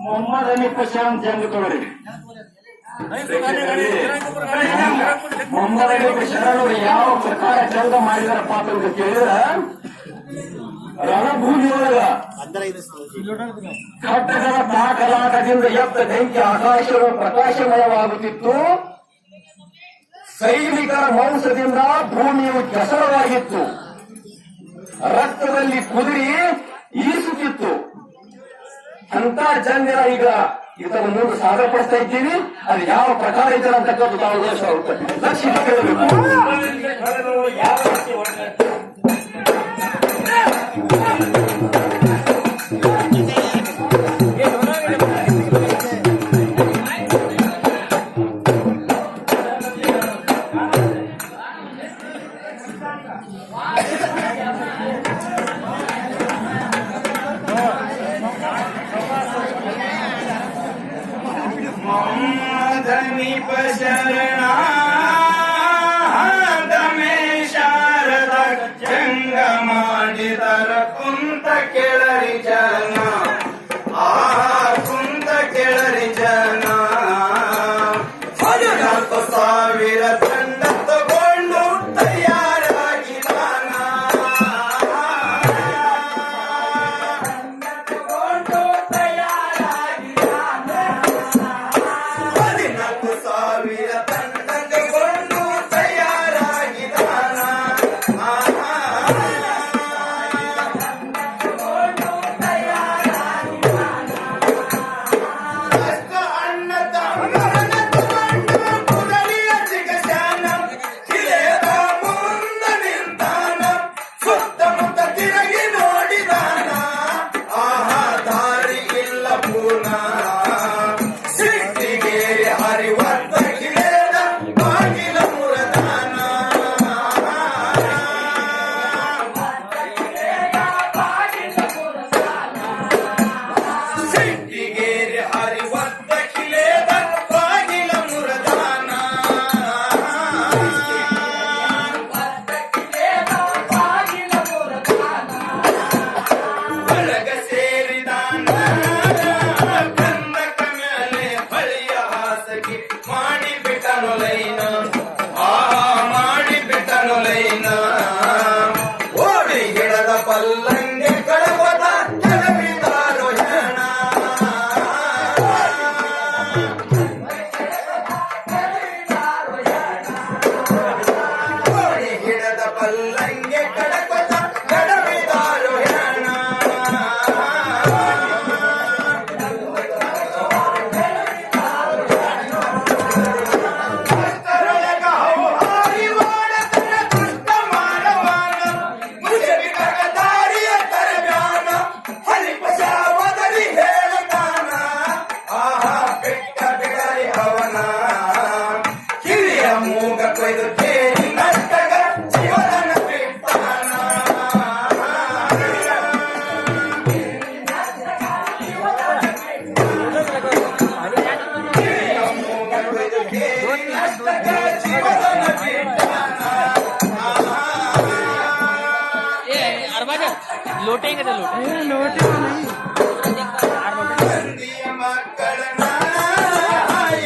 मोहम्मद अली प्रशांत जंग तोड़े ಮೊಹಮ್ಮದ್ ಅಲಿ ಶರಣರು ಯಾವ ಪ್ರಕಾರ ಜಂಗ ಮಾಡಿದಾರಪ್ಪ ಅಂತ ಕೇಳಿದ್ರ ರಣಭೂಮಿಯೊಳಗ ಖಡ್ಗದ ತಾಕಲಾಟದಿಂದ ಎತ್ತ ಬೆಂಕಿ ಆಕಾಶವು ಪ್ರಕಾಶಮಯವಾಗುತ್ತಿತ್ತು. ಸೈನಿಕರ ಮಾಂಸದಿಂದ ಭೂಮಿಯು ಕೆಸರವಾಗಿತ್ತು. ರಕ್ತದಲ್ಲಿ ಕುದುರಿ ಈಸುತ್ತಿತ್ತು. ಅಂತ ಜಂಗನ ಈಗ ಇದರ ಮುಂದೆ ಸಾಗರಪಡಿಸ್ತಾ ಇದ್ದೀವಿ. ಅದು ಯಾವ ಪ್ರಕಾರ ಇದ್ದಾರೆ ಅಂತಕ್ಕಂಥ ತಾವು ಲಕ್ಷ್ಯ ಕೇಳಬೇಕು. ಶರಣ ದಮೆ ಶಾರದ ಜಂಗ ಮಾಡಿದರ ಕುಂತ ಕೆಳರಿ ಜನ ಕುಂತ ಕೆಳರಿ ಜನ 14,000 ತಂಡ ತಗೊಂಡು ತಯಾರಾಗಿದಾನ. 14,000 ತಂಡ ತಗೊಂಡು ತಯಾರಾಗಿದಾನ. ಅಣ್ಣ ತಮ್ಮನ ತಗೊಂಡು ಕುದರಿಯ ಜಿಗಶಾನ ಕಿಲೆದ ಮುಂದ ನಿಂತಾನ. ಸುತ್ತಮುತ್ತ ತಿರುಗಿ ನೋಡಿದಾನ. ದಾರಿ ಇಲ್ಲ ಪೂರ್ಣ ಸಿಟ್ಟಿಗೇರಿ ಹರಿವತ್ತ ಕಿಲೆದ ಬಾಗಿಲ ಮುರದಾನ. ಸಿಟ್ಟಿಗೇರಿ ಹರಿವತ್ತ ಕಿಲೆದ ಬಾಗಿಲ ಮುರದಾನ. ಒಳಗ ಸೇರಿದಾನ. ಕಂದಕ ಮೇಲೆ ಬಳಿಯ ಹಾಸಗಿ ಮಾಡಿ ಬಿಟ್ಟನು ಲೈನ. ಮಾಡಿ ಬಿಟ್ಟನು ಲೈನ. ಓಡಿ ಗಿಡದ ಪಲ್ಲಂಗೆ ಕಳವದ ಕೆಳಬಿದ್ದಾರೋ ಹೆಣ. ಓಡಿ ಗಿಡದ ಪಲ್ಲಂಗೆ ಕಳವದ ಕೆಳಬಿದ್ದಾರೋ ಹೆಣ. ಕಷ್ಟರೊಳಗ ಹೌಹಾರಿ ಓಡತನ ದುಷ್ಟ ಮಾನವನ. ಮುಜಬಿಗರ ದಾರಿಯ ತರಬ್ಯಾನ. ಹರಿಪಶಾವದರಿ ಹೇಳತಾನ. ಬಿಟ್ಟ ಬಿಡರಿ ಅವನ. ಕಿವಿಯ ಮೂಗ ಕೊಯ್ದು ಕೇಳಿ ನಟ್ಟಗ ಜೀವನ ಬಿಟ್ಟಾನ. ಲೋಟೆಂಗದ ಲೋಟೆ ತಂದೆಯ ಮಕ್ಕಳನ್ನ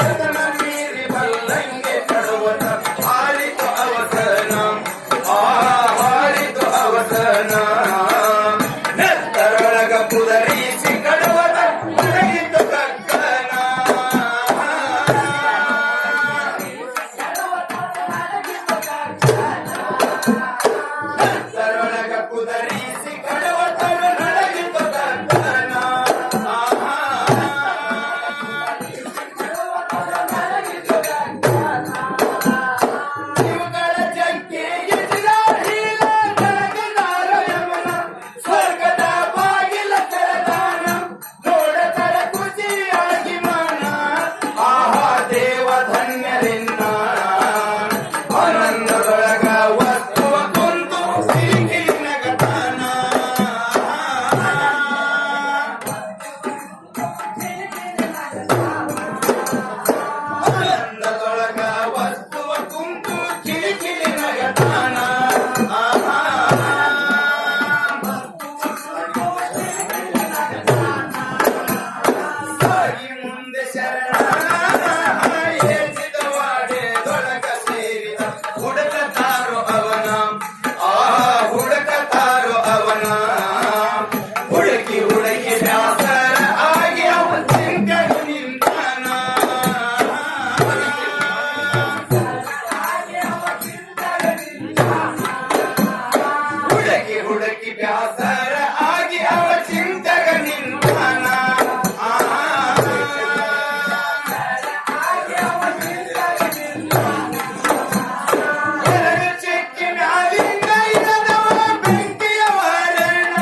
ಎದನ ಮೀರಿ ಬಲ್ಲಂಗೆ ಕಡುವತ ಹಾರಿತು ಅವಸನ ಹಾರಿತು ಅವಸನ ನೆತ್ತರೊಳಗ ಪುದರಿಸಿ ಕಡುವತ ಹೊರಗಿತು ಕಕ್ಕನ ನೆತ್ತರೊಳಗ ಪುದರಿಸಿ ಕಡುವತನ ನಡಗಿತು ಕಕ್ಕನ ಇವುಗಳ ಜಗ್ಗಿಗೆ ಜಿರಾಹೀಲ ಬೆಳಗಿನಾರ ಯಮನ ಸ್ವರ್ಗದ ಬಾಗಿಲ ತೆರೆದಾನ ನೋಡತರ ಖುಷಿಯಾಗಿ ಮಾನ ಆಹಾ ದೇವ ಧನ್ಯರಿನ್ನ ಆನಂದದೊಳಗ ವಸ್ತುವ ಕುಂತು ಕಿರಿಕಿರಿ ನಗತಾನ ಆನಂದದೊಳಗ ವಸ್ತುವ ಕುಂತು ಕಿರಿಕಿರಿ ನಗತಾನ ಸಾಗಿ ಮುಂದೆ ಶರಣ ಏಸಿದವಾಡೆದೊಳಗ ಸೇರಿದ ಹುಡುಕತಾರೋ ಅವನ ಹುಡುಕತಾರೋ ಅವನ ಹುಡುಕಿ ಹುಡುಕಿ ಬ್ಯಾಸರ ಆಗಿ ಅವ ಚಿಂತೆಗೆ ನಿಂತಾನ ಹುಡುಕಿ ಹುಡುಕಿ ಬ್ಯಾಸರ ಆಗಿ ಅವ ಚಿಂತೆಗ ನಿಂತಾನ ಎರಡು ಚೆಕ್ಕಿ ಮ್ಯಾಲಿಂದ ಇಲ್ಲದವ ಬೆಂಕಿಯ ವಾರಣ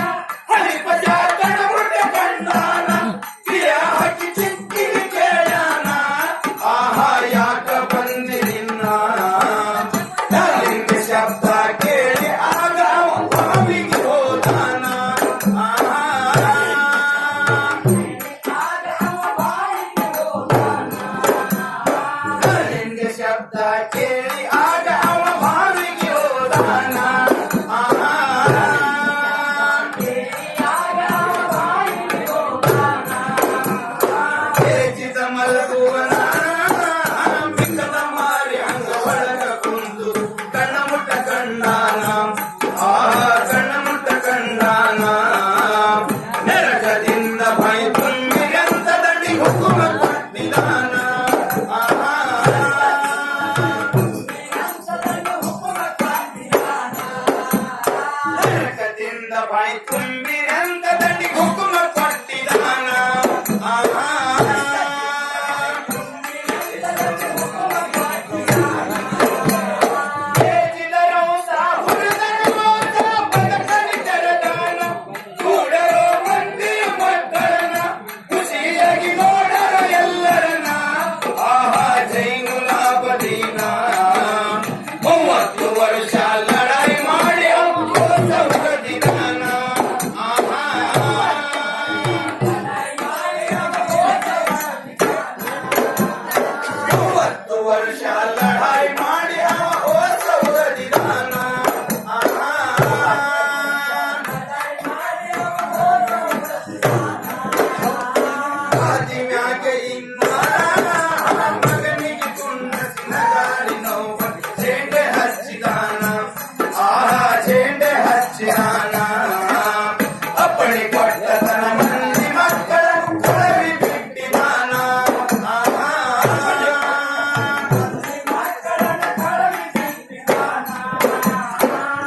ಹಳಿಪ ಜಾತನ ಮುಟ್ಟ ಕಂಡಾನ ಕ್ರಿಯ ಹಾಕಿ ಚಿಕ್ಕಿರಿ ಕೇಳಾನ ಆಹಾ ಯಾಕ ಬಂದಿರಿನ್ನ ಮ್ಯಾಲಿಂದ ಶಬ್ದ ಕೇಳಿ ಆಗ ಅವ ಬಾವಿಗೆ ಹೋದಾನ ಮ್ಯಾಲಿಂದ ಶಬ್ದ ಕೇಳಿ ಆಗ ಅವ ಬಾವಿಗೆ ಹೋದಾನ ಹೇಜಿದ ಮಲಗುವನ ಬಿಕ್ಕದ ಮಾರಿ ಅಂಗ ಒಳಗ ಕುಂದು ಕಣ್ಣ ಮುಟ್ಟ ಕಂಡಾನ ಕಣ್ಣ ಮುಟ್ಟ ಕಂಡಾನ ನೆರಗದಿಂದ ಭಯ ತುಂಬಿರಂತ ದಂಡಿ ಹುಕುಮ ಕೊಟ್ಟಿದಾನ ನೆರಗದಿಂದ ಭಯ ತುಂಬಿರಂತ ದಂಡಿ ಹುಕುಮ ಕೊಟ್ಟಿದಾನ ಹೇಜಿದರು ಸಾಹುರದನು ಬದಕನಿ ತೆರೆದಾನ ಕೂಡರೋ ಮಂದಿಯ ಮಕ್ಕಳನ್ನ ಖುಷಿಯಾಗಿ ನೋಡರ ಎಲ್ಲರನ್ನ ಆಹಾ ಜೈನುಲಾಬದೀನ 30 ವರ್ಷ ಲಡಾಯಿ ಮಾಡಿ ಅಪ್ಪೋಸ ಹೊರದಿದಾನ ಆಹಾ 30 ವರ್ಷ ಲಡಾಯಿ ಮಾಡಿ ಅಪ್ಪೋಸ ಹೊರದಿದಾನ ಆದಿಮ್ಯಾಗೆ ಇನ್ನ ಮಗನಿಗೆ ಕುಂಡಸಿನ ಗಾಳಿ ನೋವ ಜೇಂಡೆ ಹಚ್ಚಿದಾನ ಜೇಂಡೆ ಹಚ್ಚಿದಾನ ಅಪ್ಪಣೆ ಕೊಟ್ಟ ತನ್ನ ಮಂದಿ ಮಕ್ಕಳ ಕೊಳವಿ ಬಿಟ್ಟಿದಾನ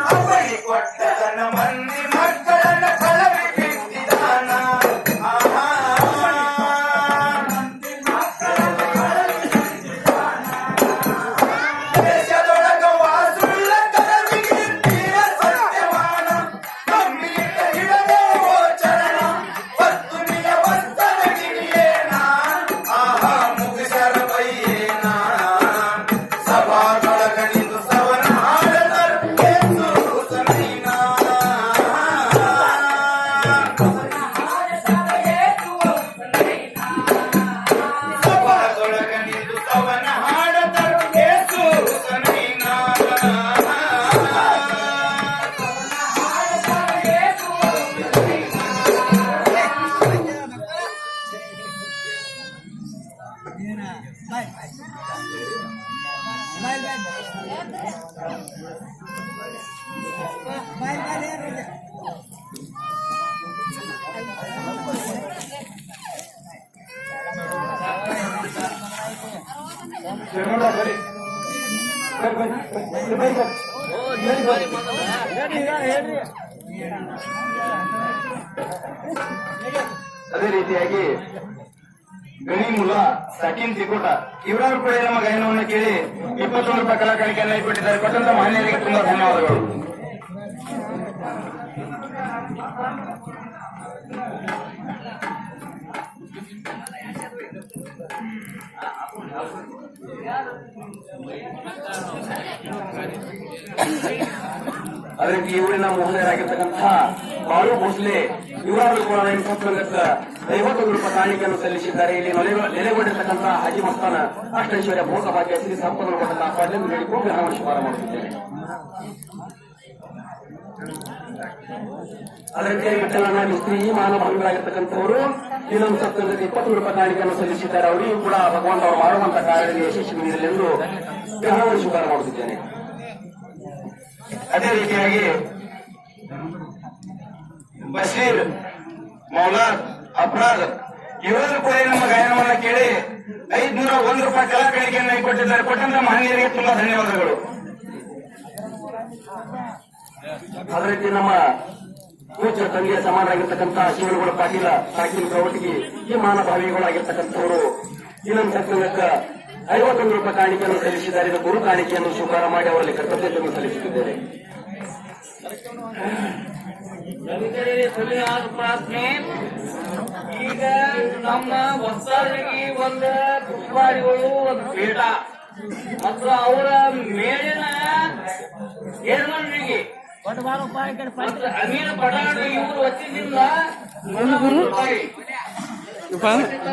ಅಪ್ಪಣೆ ಕೊಟ್ಟ ತನ್ನ ಮಂದಿ ಮಕ್ಕಳನ್ನ ಕೊಳವಿ ಬಿಟ್ಟಿದಾನ ದೇಶದೊಳಗ ವಾಸುಳ್ಳ ಕರವಿಗೆ ತೀರ ಸತ್ಯವಾನ ಕಮ್ಮಿಯಿಟ್ಟ ಹಿಡದೆ ಓ ಚರಣ ವಸ್ತುನಿಯ ವಸ್ತರ ಗಿಣಿಯೇನ ಆಹಾ ಮುಗಿಸರ ಬೈಯೇನ ಸಭಾದೊಳಗ ನಿಂದು ಸವನ ಹಾಡದರು ಕೇಸು ಹುಸನೈನ ಅದೇ ರೀತಿಯಾಗಿ ಗಣಿ ಮುಲ್ಲಾ ಸಕೀನ್ ತಿಕೋಟ ಇವರಾರು ಕೂಡ ನಮ್ಮ ಗಾಯನವನ್ನು ಕೇಳಿ 21 ರೂಪಾಯಿ ಕಲಾಕಾಣಿಕೆಯನ್ನು ಇಟ್ಬಿಟ್ಟಿದ್ದಾರೆ. ಕೊಟ್ಟಂತ ಮಾನ್ಯರಿಗೆ ತುಂಬಾ ಧನ್ಯವಾದಗಳು. ಅದೇ ರೀತಿ ಊರಿನ ಮಹಿಳೆಯರಾಗಿರ್ತಕ್ಕಂತಹ ಬಾಳು ಭೋಸ್ಲೆ ಇವರಾದರೂ ಕೂಡ ನಿಮ್ಮ ಸತ್ಸಂಗಕ್ಕ 51 ರೂಪಾಯಿ ಕಾಣಿಕೆಯನ್ನು ಸಲ್ಲಿಸಿದ್ದಾರೆ. ಇಲ್ಲಿ ನೆಲೆಗೊಂಡಿರ್ತಕ್ಕಂತಹ ಹಾಜಿ ಮಸ್ತಾನ ಅಷ್ಟೈಶ್ವರ್ಯ ಭೋಗ ಭಾಗ್ಯ ಶ್ರೀ ಸಂಪದನ್ನು ಕೊಟ್ಟಂತಹ ಪಡೆಯನ್ನು ಹೇಳಿಕೊಂಡು ಹಣವನ್ನು ಶಿಫಾರ ಮಾಡುತ್ತಿದ್ದೇನೆ. ಅದೇ ರೀತಿಯಾಗಿ ವಿಠಲನ ಮಿಸ್ತ್ರಿ ಮಾನವರಾಗಿರ್ತಕ್ಕಂಥವರು ಈ ನಮ್ಮ ಸತ್ಸಂಗಕ್ಕೆ 20 ರೂಪಾಯಿ ಕಾಣಿಕೆಯನ್ನು ಸಲ್ಲಿಸಿದ್ದಾರೆ. ಅವರಿಗೂ ಕೂಡ ಭಗವಂತ ಅವರು ಮಾಡುವಂತಹ ಕಾರ್ಯದಲ್ಲಿ ಯಶಸ್ವಿ ನೀಡಲೆಂದು ಹಣವನ್ನು ಶಿಫಾರ ಮಾಡುತ್ತಿದ್ದೇನೆ. ಅದೇ ರೀತಿಯಾಗಿ ಬಶೀರ್ ಮೌಲಾದ್ ಅಫ್ರಾದ್ ಇವರನ್ನು ಕೂಡ ನಮ್ಮ ಗಾಯನವನ್ನ ಕೇಳಿ 501 ರೂಪಾಯಿ ಕಲಾಕಾಣಿಕೆಯನ್ನು ಕೊಟ್ಟಿದ್ದಾರೆ. ಕೊಟ್ಟಂತ ಮಹನೀಯರಿಗೆ ತುಂಬಾ ಧನ್ಯವಾದಗಳು. ಅದೇ ರೀತಿ ನಮ್ಮ ಪೂಜ್ಯ ತಂದೆಯ ಸಮಾನರಾಗಿರ್ತಕ್ಕಂತಹ ಶಿವನಗೌಡ ಪಾಟೀಲ ಸಾಕಿನ ಕವಟಿಗೆ ಈ ಮಾನಭಾವಿಗಳಾಗಿರ್ತಕ್ಕಂಥವರು ಈ ನಮ್ಮ ಸತ್ಸಂಗಕ್ಕೆ 51 ರೂಪಾಯಿ ಕಾಣಿಕೆಯನ್ನು ಸಲ್ಲಿಸಿದ್ದಾರೆ. ಇದು ಗುರು ಕಾಣಿಕೆಯನ್ನು ಸ್ವೀಕಾರ ಮಾಡಿ ಅವರಲ್ಲಿ ಕರ್ತವ್ಯತೆಯನ್ನು ಸಲ್ಲಿಸುತ್ತಿದ್ದೇನೆ. ಈಗ ನಮ್ಮ ಹೊಸರಿಗೆ ಒಂದು ಪುಷ್ಪಾರಿಗಳು ಒಂದು ಪೀಠ ಮತ್ತು ಅವರ ಮೇಲಿನ ಯಜಮಾನರಿಗೆ ಮತ್ತು ಅಮೀರ್ ಪಠಾಣ್ ಇವರು ವತಿಯಿಂದ 100 ರೂಪಾಯಿ